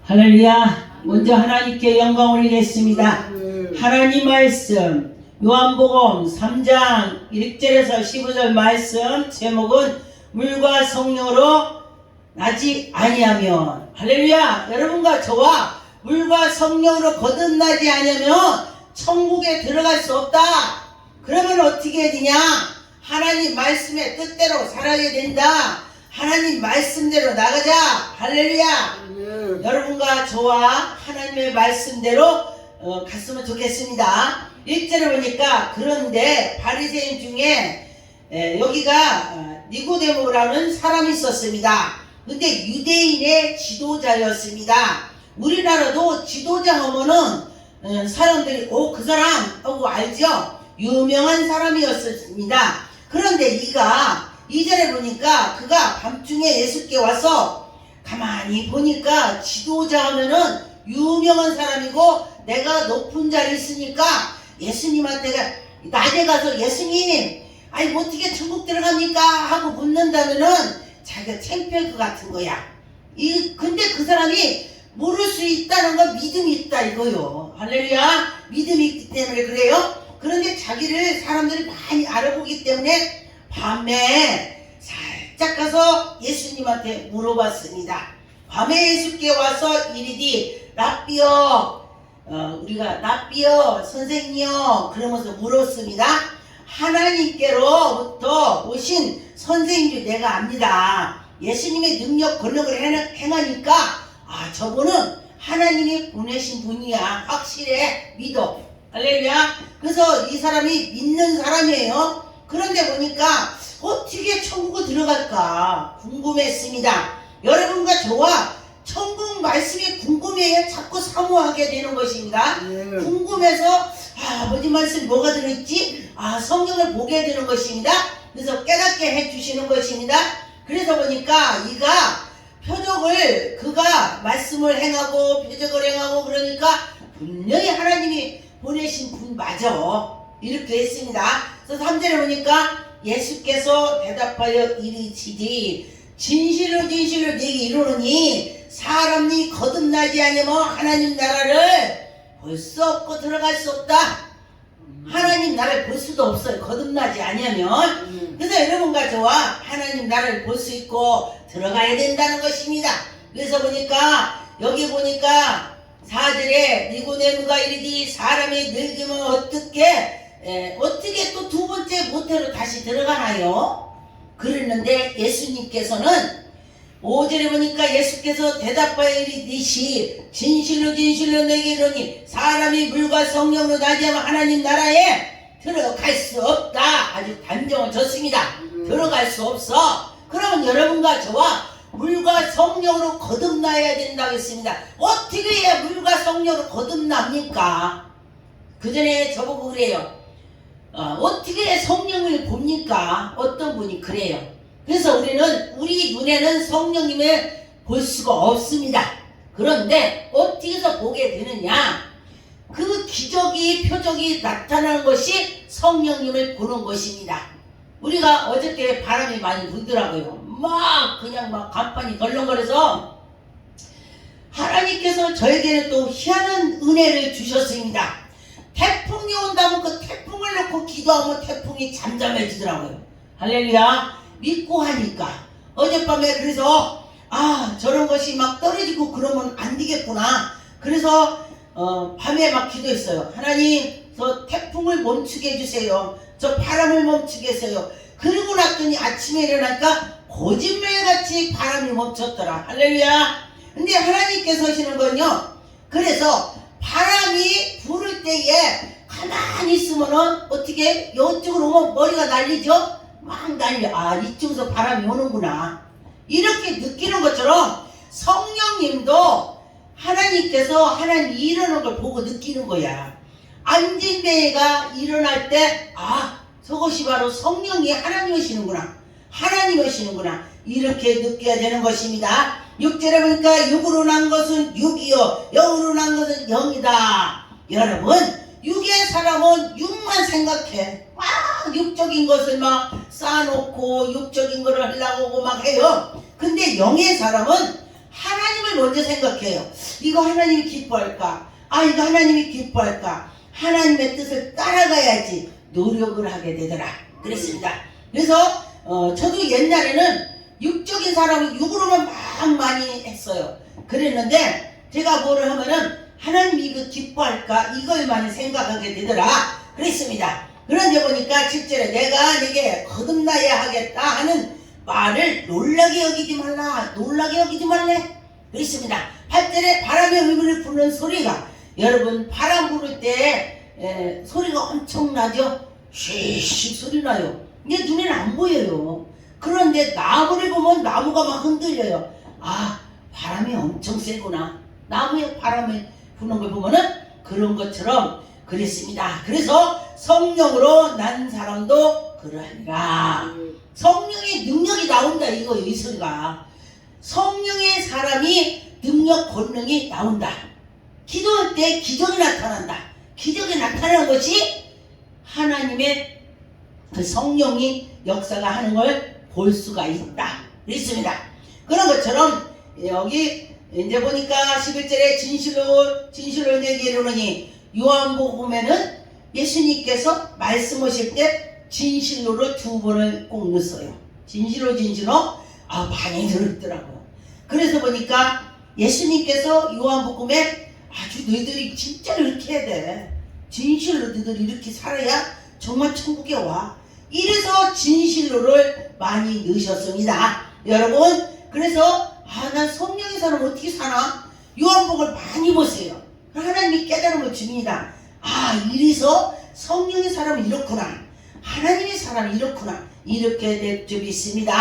할렐루야. 먼저 하나님께 영광 올리겠습니다. 하나님 말씀 요한복음 3장 1절에서 15절 말씀 제목은 물과 성령으로 나지 아니하면. 할렐루야. 여러분과 저와 물과 성령으로 거듭나지 아니하면 천국에 들어갈 수 없다. 그러면 어떻게 해야 되냐? 하나님 말씀의 뜻대로 살아야 된다. 하나님 말씀대로 나가자. 할렐루야. 여러분과 저와 하나님의 말씀대로 갔으면 좋겠습니다. 1절에 보니까 그런데 바리새인 중에 여기가 니고데모라는 사람이 있었습니다. 근데 유대인의 지도자였습니다. 우리나라도 지도자 하면은 사람들이 그 사람 하고 알죠? 유명한 사람이었습니다. 그런데 이가 2절에 보니까 그가 밤중에 예수께 와서 가만히 보니까 지도자 하면은 유명한 사람이고 내가 높은 자리에 있으니까 예수님한테 낮에 가서 예수님 아니 어떻게 천국 들어갑니까? 하고 묻는다면은 자기가 창피할 것 같은 거야. 근데 그 사람이 모를 수 있다는 건 믿음이 있다 이거요. 할렐루야. 믿음이 있기 때문에 그래요. 그런데 자기를 사람들이 많이 알아보기 때문에 밤에 살짝 가서 예수님한테 물어봤습니다. 밤에 예수께 와서 이르디 랍비여 우리가 랍비여 선생님이여 그러면서 물었습니다. 하나님께로부터 오신 선생님 줄 내가 압니다. 예수님의 능력 권력을 행하니까 저분은 하나님이 보내신 분이야. 확실해. 믿어. 할렐루야. 그래서 이 사람이 믿는 사람이에요. 그런데 보니까 어떻게 천국에 들어갈까 궁금했습니다. 여러분과 저와 천국 말씀이 궁금해야 자꾸 사모하게 되는 것입니다. 궁금해서 아버지 말씀 뭐가 들어있지? 성경을 보게 되는 것입니다. 그래서 깨닫게 해주시는 것입니다. 그래서 보니까 이가 표적을 그가 말씀을 행하고 표적을 행하고 그러니까 분명히 하나님이 보내신 분 맞아. 이렇게 했습니다. 그래서 3절에 보니까 예수께서 대답하여 이르시되 진실로 진실로 네게 이르노니 사람이 거듭나지 아니하면 하나님 나라를 볼 수 없고 들어갈 수 없다. 하나님 나라를 볼 수도 없어요. 거듭나지 아니하면. 그래서 여러분과 저와 하나님 나라를 볼 수 있고 들어가야 된다는 것입니다. 그래서 보니까 여기 보니까 4절에 니고데모가 이르되 사람이 늙으면 어떻게 또 두 번째 모태로 다시 들어가나요? 그랬는데 예수님께서는 5절에 보니까 예수께서 대답하여 이르시되 진실로 진실로 내게 이르노니 사람이 물과 성령으로 나지 않으면 하나님 나라에 들어갈 수 없다. 아주 단정을 줬습니다. 들어갈 수 없어. 그러면 여러분과 저와 물과 성령으로 거듭나야 된다고 했습니다. 어떻게 해야 물과 성령으로 거듭납니까? 그 전에 저보고 그래요. 어떻게 성령을 봅니까? 어떤 분이 그래요. 그래서 우리 눈에는 성령님을 볼 수가 없습니다. 그런데 어떻게 해서 보게 되느냐? 그 기적이 표적이 나타나는 것이 성령님을 보는 것입니다. 우리가 어저께 바람이 많이 불더라고요. 그냥 간판이 덜렁거려서 하나님께서 저에게는 또 희한한 은혜를 주셨습니다. 태풍이 온다면 그 태풍을 놓고 기도하면 태풍이 잠잠해지더라고요. 할렐루야. 믿고 하니까 어젯밤에 그래서 저런 것이 막 떨어지고 그러면 안 되겠구나. 그래서 밤에 막 기도했어요. 하나님 저 태풍을 멈추게 해주세요. 저 바람을 멈추게 해주세요. 그러고 났더니 아침에 일어나니까 거짓말같이 바람이 멈췄더라. 할렐루야. 근데 하나님께서 하시는 건요. 그래서 바람이 부를 때에 가만히 있으면은 어떻게 이쪽으로 오면 머리가 날리죠? 막 날려. 이쪽에서 바람이 오는구나. 이렇게 느끼는 것처럼 성령님도 하나님께서 하나님 일어나는 걸 보고 느끼는 거야. 안진뱅이가 일어날 때 저것이 바로 성령이 하나님이시는구나. 하나님이시는구나. 이렇게 느껴야 되는 것입니다. 6절에 보니까 육으로 난 것은 육이요 영으로 난 것은 영이다. 여러분 육의 사람은 육만 생각해. 육적인 것을 막 쌓아놓고 육적인 거를 하려고 막 해요. 근데 영의 사람은 하나님을 먼저 생각해요. 이거 하나님이 기뻐할까? 아, 이거 하나님이 기뻐할까? 하나님의 뜻을 따라가야지 노력을 하게 되더라. 그랬습니다. 그래서 저도 옛날에는 육적인 사람을 육으로만 막 많이 했어요. 그랬는데 제가 뭐를 하면은 하나님이 이거 기뻐할까? 이걸 많이 생각하게 되더라. 그랬습니다. 그런데 보니까 7절에 내가 네게 거듭나야 하겠다 하는 말을 놀라게 여기지 말라. 놀라게 여기지 말래. 그랬습니다. 8절에 바람의 의미를 부는 소리가, 여러분 바람 부를 때 소리가 엄청나죠? 쉬쉬 소리 나요. 이게 눈에는 안 보여요. 그런데 나무를 보면 나무가 막 흔들려요. 아, 바람이 엄청 세구나. 나무에 바람이 부는 걸 보면은 그런 것처럼 그랬습니다. 그래서 성령으로 난 사람도 그러하니라. 성령의 능력이 나온다 이거예요. 이 소리가 성령의 사람이 능력 권능이 나온다. 기도할 때 기적이 나타난다. 기적이 나타나는 것이 하나님의 그 성령이 역사가 하는 걸 볼 수가 있다. 그렇습니다. 그런 것처럼 여기 이제 보니까 11절에 진실로 내게 이르노니, 요한복음에는 예수님께서 말씀하실 때 진실로를 2번을 꼭 넣었어요. 진실로 아, 많이 들었더라고요. 그래서 보니까 예수님께서 요한복음에 아주 너희들이 진짜로 이렇게 해야 돼. 진실로 너희들이 이렇게 살아야 정말 천국에 와. 이래서 진실로를 많이 넣으셨습니다. 여러분, 그래서 난 성령의 사람 어떻게 사나? 요한복음을 많이 보세요. 하나님이 깨달음을 줍니다. 이래서 성령의 사람은 이렇구나. 하나님의 사람은 이렇구나. 이렇게 될 줄이 있습니다.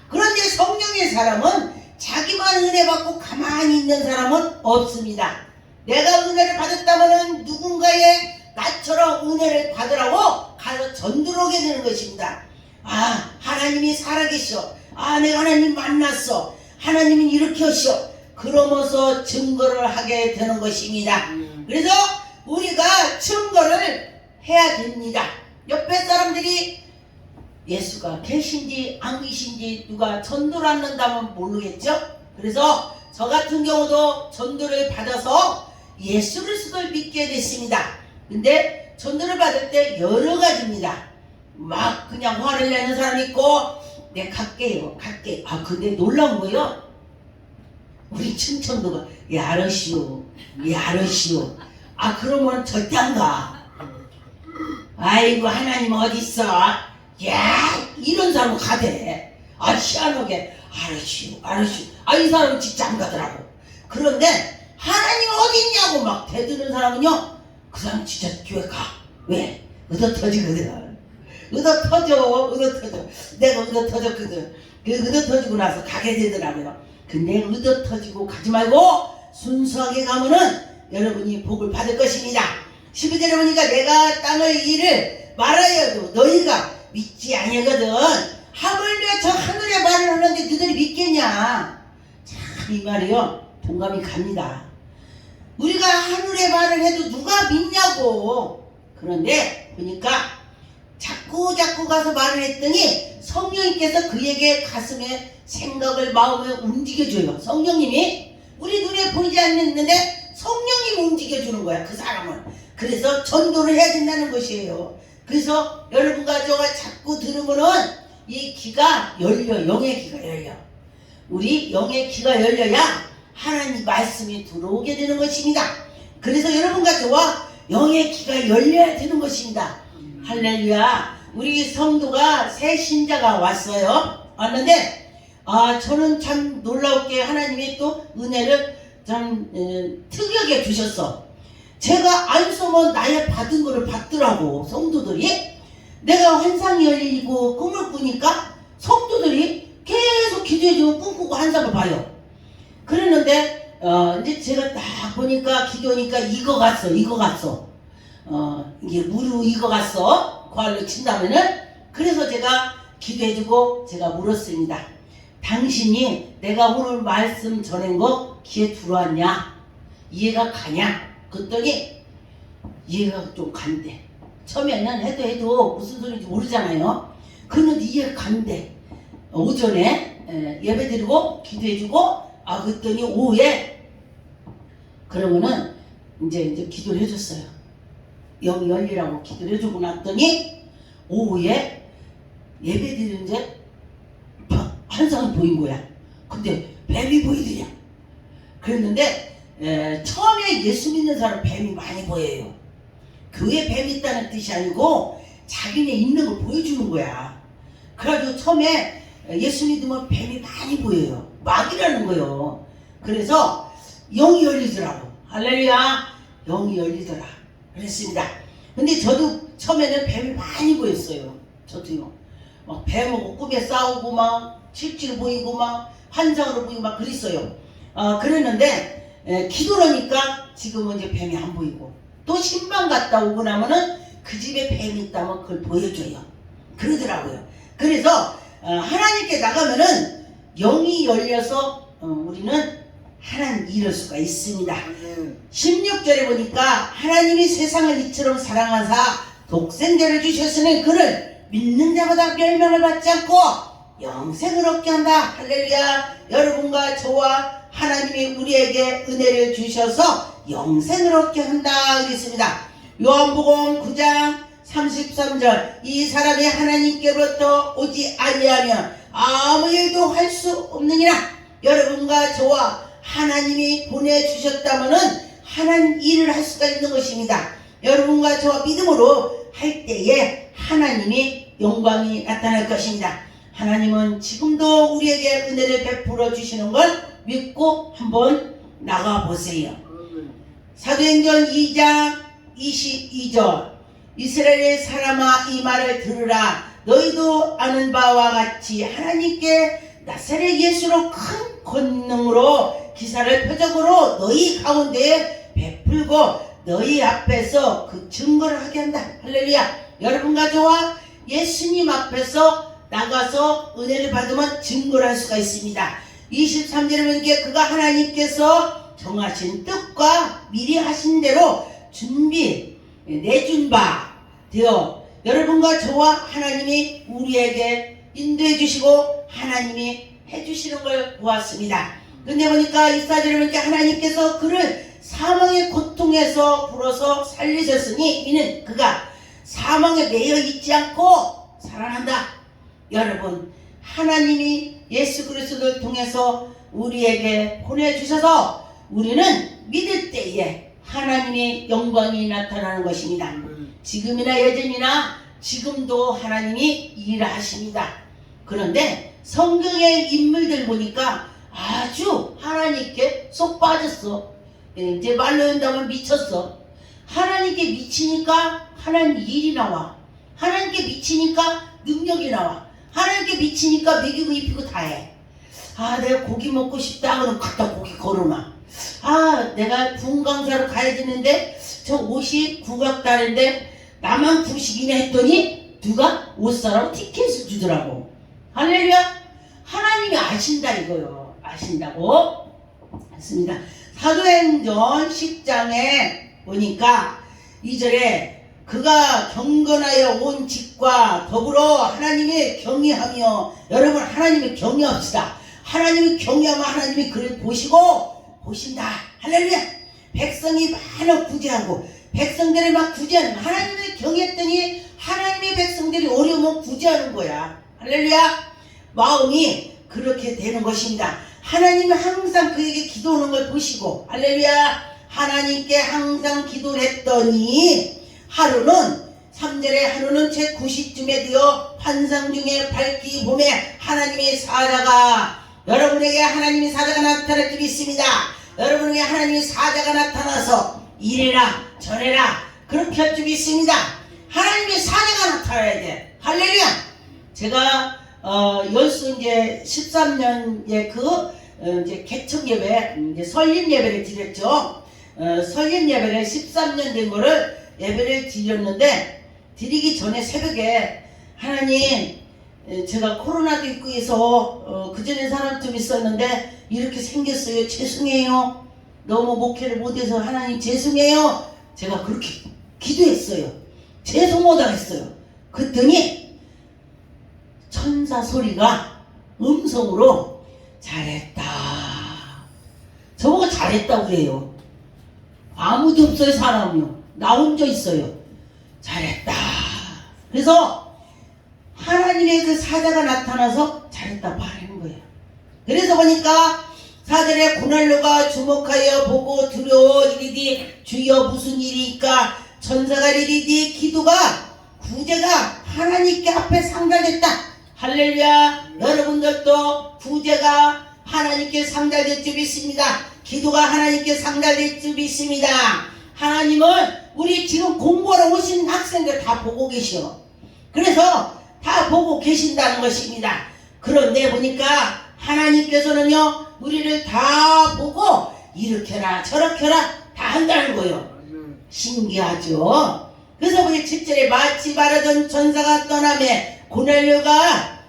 그런데 성령의 사람은 자기만 은혜 받고 가만히 있는 사람은 없습니다. 내가 은혜를 받았다면 누군가의 나처럼 은혜를 받으라고 가서 전도하게 되는 것입니다. 하나님이 살아계셔. 내가 하나님 만났어. 하나님은 이렇게 하셔. 그러면서 증거를 하게 되는 것입니다. 그래서 우리가 증거를 해야 됩니다. 옆에 사람들이 예수가 계신지 안 계신지 누가 전도를 한다면 모르겠죠. 그래서 저 같은 경우도 전도를 받아서 예수 그리스도를 믿게 됐습니다. 근데 전도를 받을 때 여러 가지입니다. 막 그냥 화를 내는 사람 있고, 네 갈게요. 근데 놀라운 거요, 우리 충청도가 야러시오. 그러면 절대 안 가. 아이고 하나님 어딨어? 야, 이런 사람은 가대. 희한하게 알으시오. 이 사람은 진짜 안 가더라고. 그런데 하나님 어딨냐고 막 대드는 사람은요, 그 사람 진짜 교회 가. 왜? 얻어 터지거든. 얻어 터져. 내가 얻어 터졌거든. 얻어 터지고 나서 가게 되더라고요. 근데 얻어 터지고 가지 말고 순수하게 가면은 여러분이 복을 받을 것입니다. 12절에 보니까 내가 땅의 일을 말하여도 너희가 믿지 아니거든. 하물며 저 하늘의 말을 하는데 너희들이 믿겠냐? 참, 이 말이요, 동감이 갑니다. 우리가 하늘의 말을 해도 누가 믿냐고. 그런데 보니까 자꾸 가서 말을 했더니 성령님께서 그에게 가슴에 생각을, 마음을 움직여줘요. 성령님이 우리 눈에 보이지 않는데 성령님이 움직여주는 거야, 그 사람을. 그래서 전도를 해야 된다는 것이에요. 그래서 여러분과 저가 자꾸 들으면은 이 귀가 열려. 영의 귀가 열려. 우리 영의 귀가 열려야 하나님 말씀이 들어오게 되는 것입니다. 그래서 여러분과 저와 영의 귀가 열려야 되는 것입니다. 할렐루야. 우리 성도가 새 신자가 왔는데 저는 참 놀라웠게 하나님이 또 은혜를 참 특이하게 주셨어. 제가 안 써면 나의 받은 거를 받더라고. 성도들이 내가 환상이 열리고 꿈을 꾸니까 성도들이 계속 기도해주고 꿈꾸고 환상을 봐요. 그랬는데 이제 제가 딱 보니까 기도하니까 익어갔어. 이게 무르 익어갔어. 과일로 친다면은. 그래서 제가 기도해주고 제가 물었습니다. 당신이 내가 오늘 말씀 전한 거 귀에 들어왔냐? 이해가 가냐? 그랬더니 이해가 좀 간대. 처음에는 해도 무슨 소리인지 모르잖아요. 그런데 이해가 간대. 오전에 예배드리고 기도해주고 그랬더니 오후에 그러면은 이제 기도를 해줬어요. 영이 열리라고 기도를 해주고 났더니 오후에 예배 드리는데 환상이 보인 거야. 근데 뱀이 보이더냐. 그랬는데 처음에 예수 믿는 사람 뱀이 많이 보여요. 교회에 뱀이 있다는 뜻이 아니고 자기네 있는 걸 보여주는 거야. 그래가지고 처음에 예수 믿으면 뱀이 많이 보여요. 마귀라는 거예요. 그래서 영이 열리더라고. 할렐루야. 영이 열리더라. 그랬습니다. 근데 저도 처음에는 뱀이 많이 보였어요. 저도요. 막 뱀하고 꿈에 싸우고 막 실제로 보이고 막 환상으로 보이고 막 그랬어요. 그랬는데 기도하니까 지금은 이제 뱀이 안 보이고 또 신방 갔다 오고 나면은 그 집에 뱀이 있다면 그걸 보여줘요. 그러더라고요. 그래서 하나님께 나가면은 영이 열려서 우리는 하나님 이룰 수가 있습니다. 16절에 보니까 하나님이 세상을 이처럼 사랑하사 독생자를 주셨으니 그를 믿는 자마다 멸망을 받지 않고 영생을 얻게 한다. 할렐루야. 여러분과 저와 하나님이 우리에게 은혜를 주셔서 영생을 얻게 한다 그랬습니다. 요한복음 9장 33절 이 사람이 하나님께로부터 오지 아니하면 아무 일도 할 수 없느니라. 여러분과 저와 하나님이 보내주셨다면은 하나님 일을 할 수가 있는 것입니다. 여러분과 저와 믿음으로 할 때에 하나님이 영광이 나타날 것입니다. 하나님은 지금도 우리에게 은혜를 베풀어 주시는 걸 믿고 한번 나가보세요. 사도행전 2장 22절 이스라엘의 사람아 이 말을 들으라. 너희도 아는 바와 같이 하나님께 나사렛 예수로 큰 권능으로 기사를 표적으로 너희 가운데에 베풀고 너희 앞에서 그 증거를 하게 한다. 할렐루야. 여러분과 저와 예수님 앞에서 나가서 은혜를 받으면 증거를 할 수가 있습니다. 23절에 보니까 그가 하나님께서 정하신 뜻과 미리 하신 대로 준비 내준 바 되어 여러분과 저와 하나님이 우리에게 인도해 주시고 하나님이 해주시는 걸 보았습니다. 근데 보니까 24절에 보니까 하나님께서 그를 사망의 고통에서 불어서 살리셨으니 이는 그가 사망에 매여 있지 않고 살아난다. 여러분 하나님이 예수 그리스도를 통해서 우리에게 보내주셔서 우리는 믿을 때에 하나님의 영광이 나타나는 것입니다. 지금이나 예전이나 지금도 하나님이 일하십니다. 그런데 성경의 인물들 보니까 아주 하나님께 쏙 빠졌어. 이제 말로 한다면 미쳤어. 하나님께 미치니까 하나님 일이 나와. 하나님께 미치니까 능력이 나와. 하나님께 미치니까 먹이고 입히고 다 해. 내가 고기 먹고 싶다 그러면 갖다 고기 걸어놔. 내가 분강사로 가야 되는데 저 옷이 국악다른데 나만 구식이나 했더니 누가 옷 사라고 티켓을 주더라고. 할렐루야. 하나님이 아신다 이거요. 아신다고 했습니다. 사도행전 10장에 보니까 2절에 그가 경건하여 온 집과 더불어 하나님의 경외하며 여러분 하나님의 경외합시다. 하나님의 경외하면 하나님이 그를 보신다. 할렐루야. 백성이 많아 구제하고 백성들을 막 구제하는 하나님을 경외했더니 하나님의 백성들이 어려우면 구제하는 거야. 할렐루야. 마음이 그렇게 되는 것입니다. 하나님은 항상 그에게 기도하는 걸 보시고 할렐루야. 하나님께 항상 기도를 했더니 하루는 3절에 하루는 제 90쯤에 되어 환상 중에 밝기 봄에 하나님의 사자가 여러분에게 하나님의 사자가 나타날 줄이 있습니다. 여러분에게 하나님의 사자가 나타나서 이래라 저래라 그렇게 할 줄이 있습니다. 하나님의 사자가 나타나야 돼. 할렐루야. 제가 연수 이제 13년에 이제 개척 예배 이제 설립 예배를 드렸죠. 설립 예배를 13년 된 거를 예배를 드렸는데 드리기 전에 새벽에 하나님 제가 코로나도 있고 해서 그전에 사람 좀 있었는데 이렇게 생겼어요. 죄송해요. 너무 목회를 못해서 하나님 죄송해요. 제가 그렇게 기도했어요. 죄송하다 했어요. 그랬더니 천사 소리가 음성으로 잘했다. 저보고 잘했다고 그래요. 아무도 없어요. 사람이요. 나 혼자 있어요. 잘했다. 그래서 하나님의 그 사자가 나타나서 잘했다 말하는 거예요. 그래서 보니까 사절에 고난료가 주목하여 보고 두려워 이르디 주여 무슨 일이니까 천사가 이르디 기도가 구제가 하나님께 앞에 상달됐다. 할렐루야. 여러분들도 구제가 하나님께 상달될 줄 믿습니다. 기도가 하나님께 상달될 줄 믿습니다. 하나님은 우리 지금 공부하러 오신 학생들 다 보고 계셔. 그래서 다 보고 계신다는 것입니다. 그런데 보니까 하나님께서는요 우리를 다 보고 이렇게라 저렇게라 다 한다는 거예요. 신기하죠. 그래서 보니 7절에 마치 바라던 천사가 떠나매 고넬료가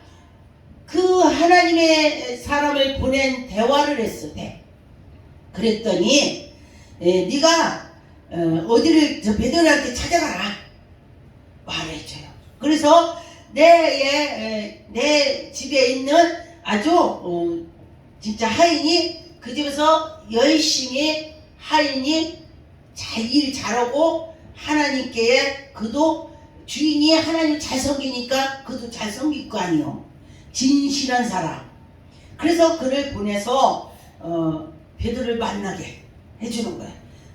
그 하나님의 사람을 보낸 대화를 했어. 그랬더니 네가 어디를 저 베드로한테 찾아가라 말해줘요. 그래서 내 집에 있는 아주 진짜 하인이 그 집에서 열심히 하인이 일 잘하고 하나님께 그도 주인이 하나님 잘 섬기니까 그도 잘 섬길 거 아니요. 진실한 사람. 그래서 그를 보내서 베드로를 만나게 해주는 거야.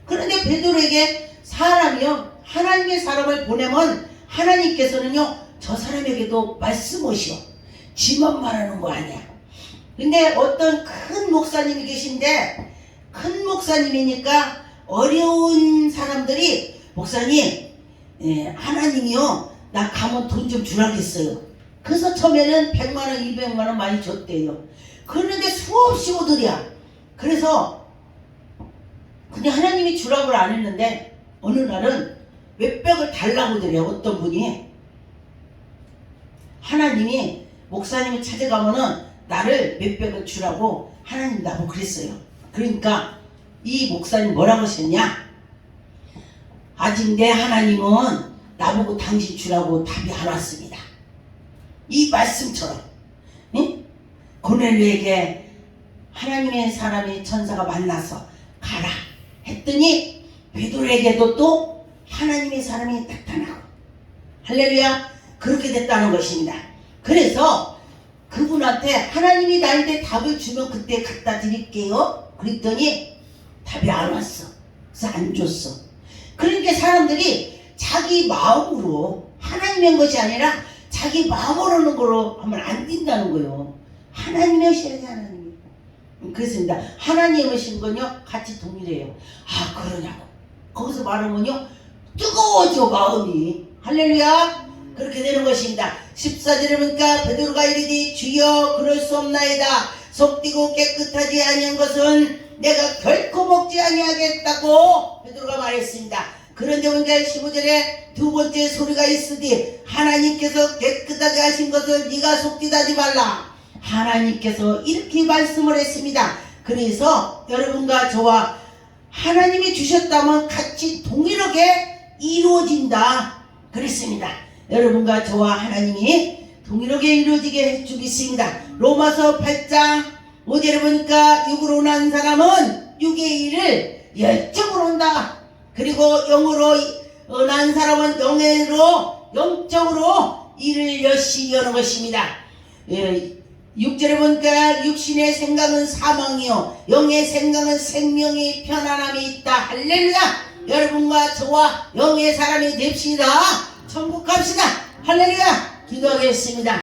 그런데 베드로에게 사람이요 하나님의 사람을 보내면 하나님께서는요 저 사람에게도 말씀하시오. 지만 말하는 거 아니야. 근데 어떤 큰 목사님이 계신데 큰 목사님이니까 어려운 사람들이 목사님 하나님이요 나 가면 돈 좀 주라겠어요. 그래서 처음에는 100만원 200만원 많이 줬대요. 그런데 수없이 오더랴. 그래서 그냥 하나님이 주라고 안 했는데 어느 날은 몇백을 달라고 하더래요. 어떤 분이 하나님이 목사님을 찾아가면은 나를 몇백을 주라고 하나님 나보고 그랬어요. 그러니까 이 목사님 뭐라고 하셨냐? 아직 내 하나님은 나보고 당신 주라고 답이 안 왔습니다. 이 말씀처럼 고넬료에게 하나님의 사람이 천사가 만나서 가라 했더니 베드로에게도 또 하나님의 사람이 나타나고 할렐루야 그렇게 됐다는 것입니다. 그래서 그분한테 하나님이 나한테 답을 주면 그때 갖다 드릴게요 그랬더니 답이 안 왔어. 그래서 안 줬어. 그러니까 사람들이 자기 마음으로 하나님의 것이 아니라 자기 마음으로 하는 거로 하면 안 된다는 거예요. 하나님이 하셔야지 하나님이. 그렇습니다. 하나님이 하신 건요 같이 동일해요. 아 그러냐고. 거기서 말하면요 뜨거워져 마음이. 할렐루야. 그렇게 되는 것입니다. 14절에 보니까 베드로가 이르되 주여 그럴 수 없나이다. 속되고 깨끗하지 아니한 것은 내가 결코 먹지 아니하겠다고 베드로가 말했습니다. 그런데 보니까 15절에 두 번째 소리가 있으니 하나님께서 깨끗하게 하신 것을 네가 속되다지 말라. 하나님께서 이렇게 말씀을 했습니다. 그래서 여러분과 저와 하나님이 주셨다면 같이 동일하게 이루어진다 그랬습니다. 여러분과 저와 하나님이 동일하게 이루어지게 해주겠습니다. 로마서 8장 5절에 보니까 육으로 난 사람은 육의 일을 열정으로 한다. 그리고 영으로 난 사람은 영적으로 일을 열심히 하는 것입니다. 6절에 보니까 육신의 생각은 사망이요 영의 생각은 생명이 편안함이 있다. 할렐루야. 여러분과 저와 영의 사람이 됩시다. 천국 갑시다. 할렐루야. 기도하겠습니다.